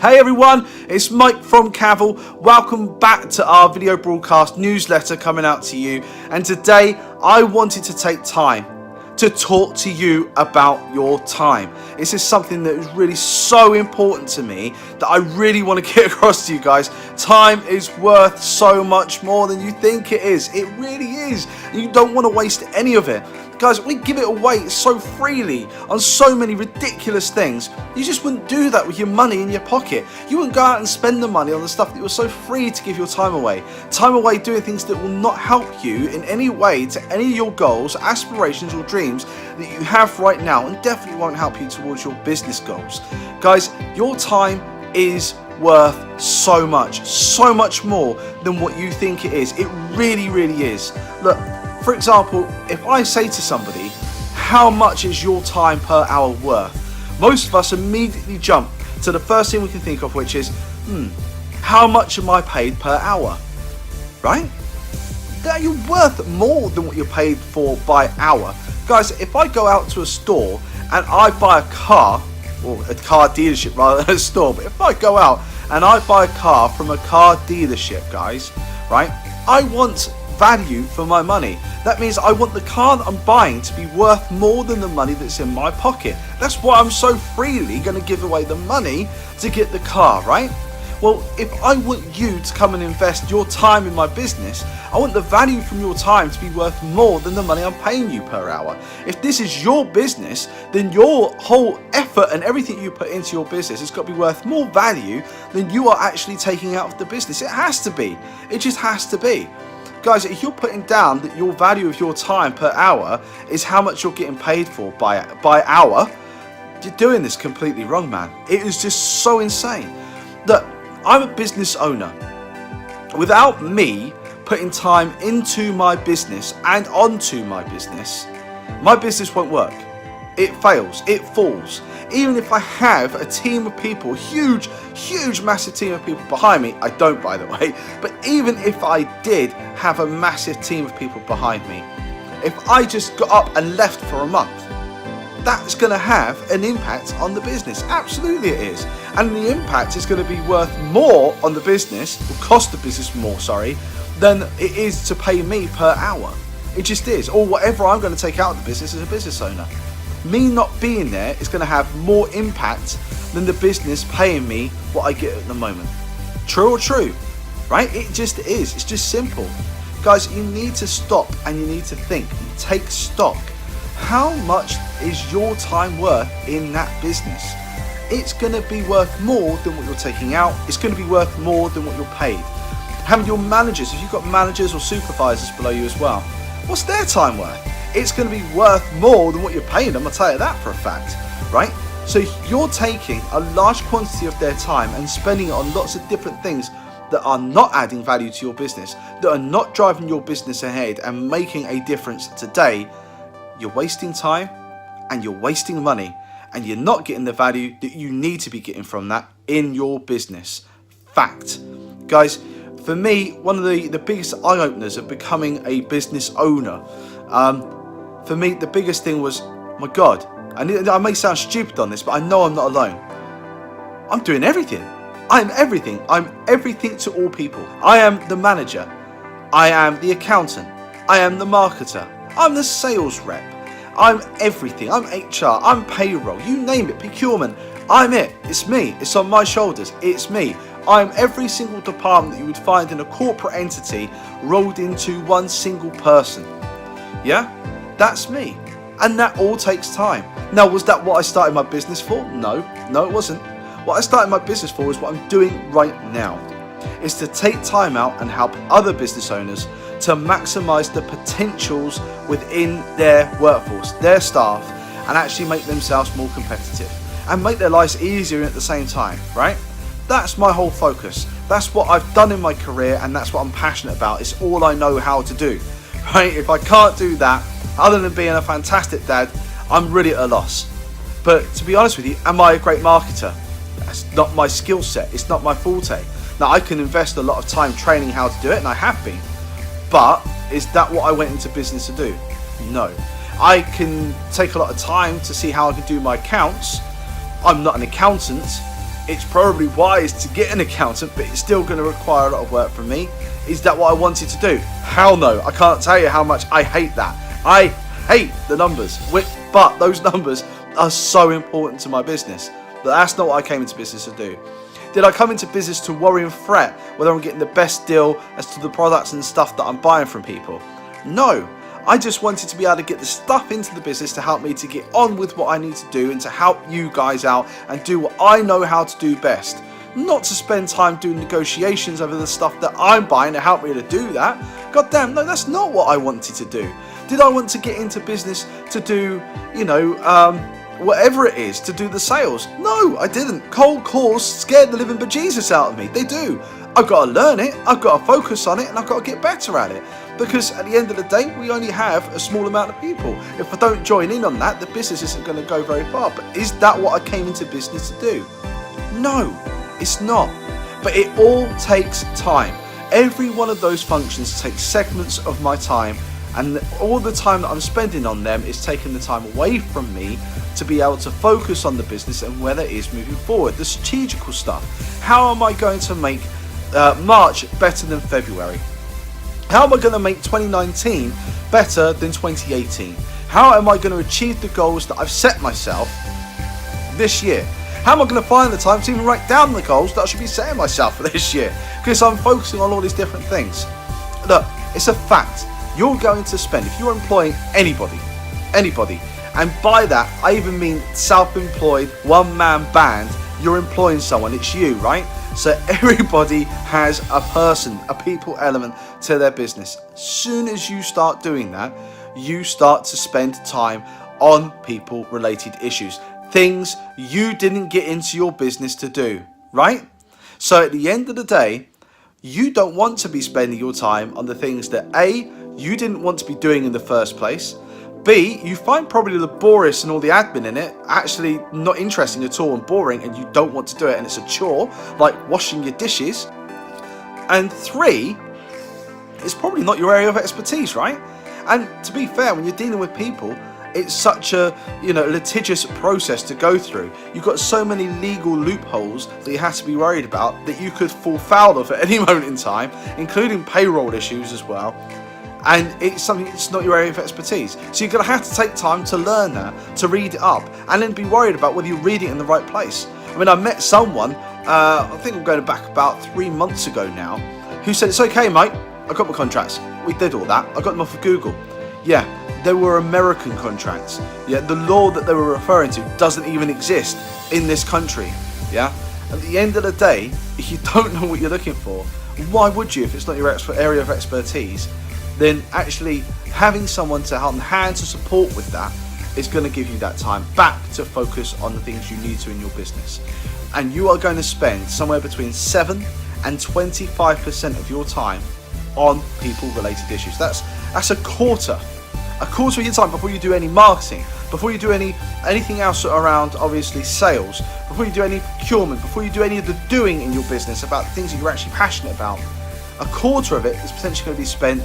Hey everyone, it's Mike from Cavill. Welcome back to our video broadcast newsletter coming out to you. And today I wanted to take time to talk to you about your time. This is something that is really so important to me that I really want to get across to you guys. Time is worth so much more than you think it is. It really is. You don't want to waste any of it. Guys, we give it away so freely on so many ridiculous things. You just wouldn't do that with your money in your pocket. You wouldn't go out and spend the money on the stuff that was so free to give your time away. Time away doing things that will not help you in any way to any of your goals, aspirations or dreams that you have right now, and definitely won't help you towards your business goals. Guys, your time is worth so much more than what you think it is. It really, really is. Look, for example, if I say to somebody, how much is your time per hour worth? Most of us immediately jump to the first thing we can think of, which is, how much am I paid per hour? Right? That you're worth more than what you're paid for by hour. Guys, if I go out to a store and I buy a car, or a car dealership rather than a store, but if I go out and I buy a car from a car dealership, guys, right, I want value for my money. That means I want the car that I'm buying to be worth more than the money that's in my pocket. That's why I'm so freely going to give away the money to get the car, right? Well, if I want you to come and invest your time in my business, I want the value from your time to be worth more than the money I'm paying you per hour. If this is your business, then your whole effort and everything you put into your business has got to be worth more value than you are actually taking out of the business. It has to be. It just has to be. Guys, if you're putting down that your value of your time per hour is how much you're getting paid for by hour, you're doing this completely wrong, man. It is just so insane. That I'm a business owner. Without me putting time into my business and onto my business won't work. It fails, it falls. Even if I have a team of people, huge, massive team of people behind me, I don't, by the way, but even if I did have a massive team of people behind me, if I just got up and left for a month, that's going to have an impact on the business. Absolutely it is. And the impact is going to be worth more on the business, will cost the business more, than it is to pay me per hour. It just is. Or whatever I'm going to take out of the business as a business owner. Me not being there is going to have more impact than the business paying me what I get at the moment. True or true? Right? It just is. It's just simple. Guys, you need to stop and you need to think. Take stock. How much is your time worth in that business? It's going to be worth more than what you're taking out. It's going to be worth more than what you're paid. Having your managers, if you've got managers or supervisors below you as well, what's their time worth? It's going to be worth more than what you're paying them, I'll tell you that for a fact, right? So you're taking a large quantity of their time and spending it on lots of different things that are not adding value to your business, that are not driving your business ahead and making a difference today. You're wasting time and you're wasting money and you're not getting the value that you need to be getting from that in your business. Fact. Guys, for me, one of the biggest eye-openers of becoming a business owner, for me, the biggest thing was, my God, and I may sound stupid on this, but I know I'm not alone. I'm doing everything. I'm everything. I'm everything to all people. I am the manager. I am the accountant. I am the marketer. I'm the sales rep. I'm everything. I'm HR. I'm payroll. You name it. Procurement. I'm it. It's me. It's on my shoulders. It's me. I'm every single department that you would find in a corporate entity rolled into one single person. Yeah? That's me. And that all takes time. Now, was that what I started my business for? No, it wasn't. What I started my business for is what I'm doing right now. Is to take time out and help other business owners to maximize the potentials within their workforce, their staff, and actually make themselves more competitive and make their lives easier at the same time, right? That's my whole focus. That's what I've done in my career and that's what I'm passionate about. It's all I know how to do, right? If I can't do that, other than being a fantastic dad, I'm really at a loss. But to be honest with you, am I a great marketer? That's not my skill set. It's not my forte. Now, I can invest a lot of time training how to do it, and I have been. But is that what I went into business to do? No. I can take a lot of time to see how I can do my accounts. I'm not an accountant, it's probably wise to get an accountant, but it's still going to require a lot of work from me. Is that what I wanted to do? Hell no. I can't tell you how much I hate that. I hate the numbers, but those numbers are so important to my business. But that's not what I came into business to do. Did I come into business to worry and fret whether I'm getting the best deal as to the products and stuff that I'm buying from people? No. I just wanted to be able to get the stuff into the business to help me to get on with what I need to do and to help you guys out and do what I know how to do best. Not to spend time doing negotiations over the stuff that I'm buying to help me to do that. God damn, no, that's not what I wanted to do. Did I want to get into business to do, whatever it is, to do the sales? No, I didn't. Cold calls scared the living bejesus out of me. They do. I've got to learn it, I've got to focus on it, and I've got to get better at it. Because at the end of the day, we only have a small amount of people. If I don't join in on that, the business isn't going to go very far. But is that what I came into business to do? No, it's not. But it all takes time. Every one of those functions takes segments of my time, and all the time that I'm spending on them is taking the time away from me to be able to focus on the business and where it is moving forward. The strategical stuff. How am I going to make March better than February? How am I going to make 2019 better than 2018? How am I going to achieve the goals that I've set myself this year? How am I going to find the time to even write down the goals that I should be setting myself for this year? Because I'm focusing on all these different things. Look, it's a fact. You're going to spend, if you're employing anybody, and by that I even mean self-employed, one-man band, you're employing someone, it's you, right? So everybody has a person, a people element to their business. As soon as you start doing that, you start to spend time on people-related issues. Things you didn't get into your business to do, right? So at the end of the day, you don't want to be spending your time on the things that A, you didn't want to be doing in the first place. B, you find probably laborious and all the admin in it actually not interesting at all and boring, and you don't want to do it, and it's a chore like washing your dishes. And 3, it's probably not your area of expertise, right? And to be fair, when you're dealing with people, it's such a litigious process to go through. You've got so many legal loopholes that you have to be worried about that you could fall foul of at any moment in time, including payroll issues as well. And it's something that's not your area of expertise. So you're going to have to take time to learn that, to read it up, and then be worried about whether you read it in the right place. I mean, I met someone, I think I'm going back about 3 months ago now, who said, it's okay, mate, I got my contracts. We did all that. I got them off of Google. Yeah, they were American contracts. Yeah, the law that they were referring to doesn't even exist in this country. Yeah, at the end of the day, if you don't know what you're looking for, why would you if it's not your area of expertise? Then actually having someone to help hand to support with that is going to give you that time back to focus on the things you need to in your business. And you are going to spend somewhere between 7 and 25% of your time on people related issues. That's a quarter of your time before you do any marketing, before you do anything else around obviously sales, before you do any procurement, before you do any of the doing in your business about the things that you're actually passionate about. A quarter of it is potentially going to be spent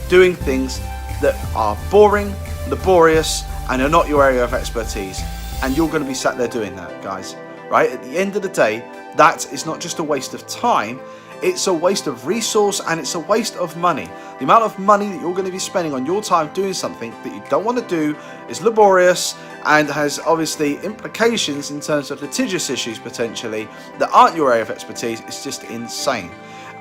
doing things that are boring, laborious, and are not your area of expertise. And you're going to be sat there doing that, guys. Right? At the end of the day, that is not just a waste of time, it's a waste of resource, and it's a waste of money. The amount of money that you're going to be spending on your time doing something that you don't want to do is laborious and has obviously implications in terms of litigious issues potentially that aren't your area of expertise. It's just insane.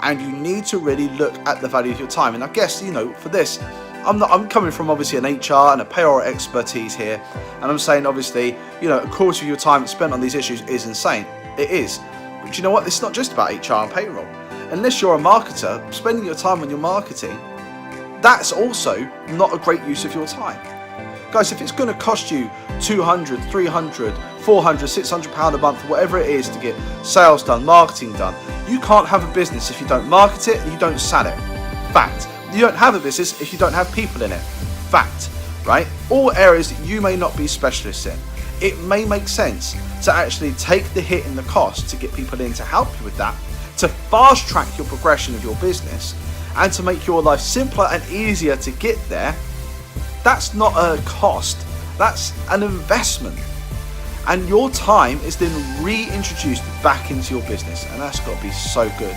And you need to really look at the value of your time. And I guess, for this, I'm coming from obviously an HR and a payroll expertise here, and I'm saying obviously, a quarter of your time spent on these issues is insane. It is. But you know what? It's not just about HR and payroll. Unless you're a marketer, spending your time on your marketing, that's also not a great use of your time. Guys, if it's going to cost you 200, 300, 400, 600 pound a month, whatever it is to get sales done, marketing done, you can't have a business if you don't market it and you don't sell it. Fact. You don't have a business if you don't have people in it. Fact. Right? All areas that you may not be specialists in. It may make sense to actually take the hit in the cost to get people in to help you with that, to fast track your progression of your business, and to make your life simpler and easier to get there. That's not a cost, that's an investment. and your time is then reintroduced back into your business, and that's got to be so good.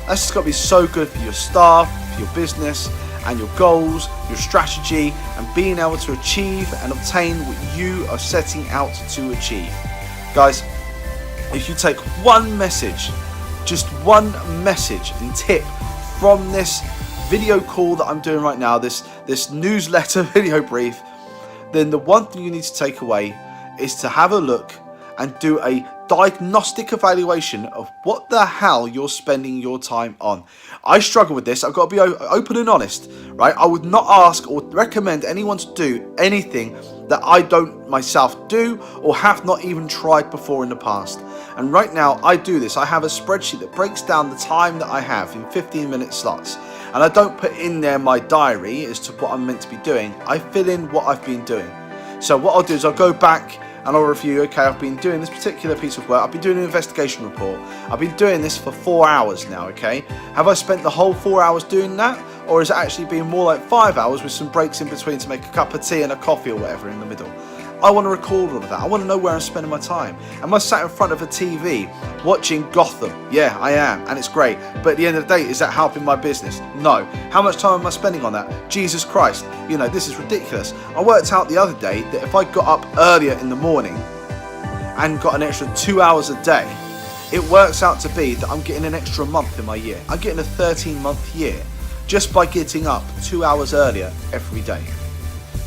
That's just got to be so good for your staff, for your business, and your goals, your strategy, and being able to achieve and obtain what you are setting out to achieve. Guys, if you take one message, just one message and tip from this video call that I'm doing right now, this newsletter video brief, then the one thing you need to take away is to have a look and do a diagnostic evaluation of what the hell you're spending your time on. I struggle with this. I've got to be open and honest, right? I would not ask or recommend anyone to do anything that I don't myself do or have not even tried before in the past. And right now I do this. I have a spreadsheet that breaks down the time that I have in 15-minute slots. And I don't put in there my diary as to what I'm meant to be doing. I fill in what I've been doing. So what I'll do is I'll go back and I'll review, okay, I've been doing this particular piece of work. I've been doing an investigation report. I've been doing this for 4 hours now, okay? Have I spent the whole 4 hours doing that? Or has it actually been more like 5 hours with some breaks in between to make a cup of tea and a coffee or whatever in the middle? I want to record all of that. I want to know where I'm spending my time. Am I sat in front of a TV watching Gotham? Yeah, I am, and it's great. But at the end of the day, is that helping my business? No. How much time am I spending on that? Jesus Christ. You know, this is ridiculous. I worked out the other day that if I got up earlier in the morning and got an extra 2 hours a day, it works out to be that I'm getting an extra month in my year. I'm getting a 13-month year just by getting up 2 hours earlier every day,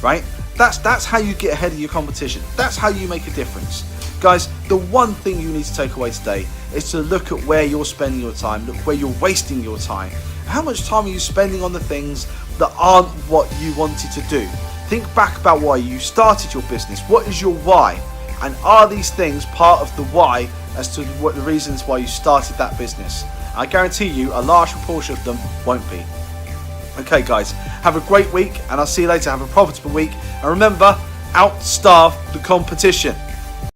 right? That's how you get ahead of your competition. That's how you make a difference. Guys, the one thing you need to take away today is to look at where you're spending your time, look where you're wasting your time. How much time are you spending on the things that aren't what you wanted to do? Think back about why you started your business. What is your why? And are these things part of the why as to what the reasons why you started that business? I guarantee you a large proportion of them won't be. Okay guys, have a great week and I'll see you later. Have a profitable week, and remember, outstarve the competition.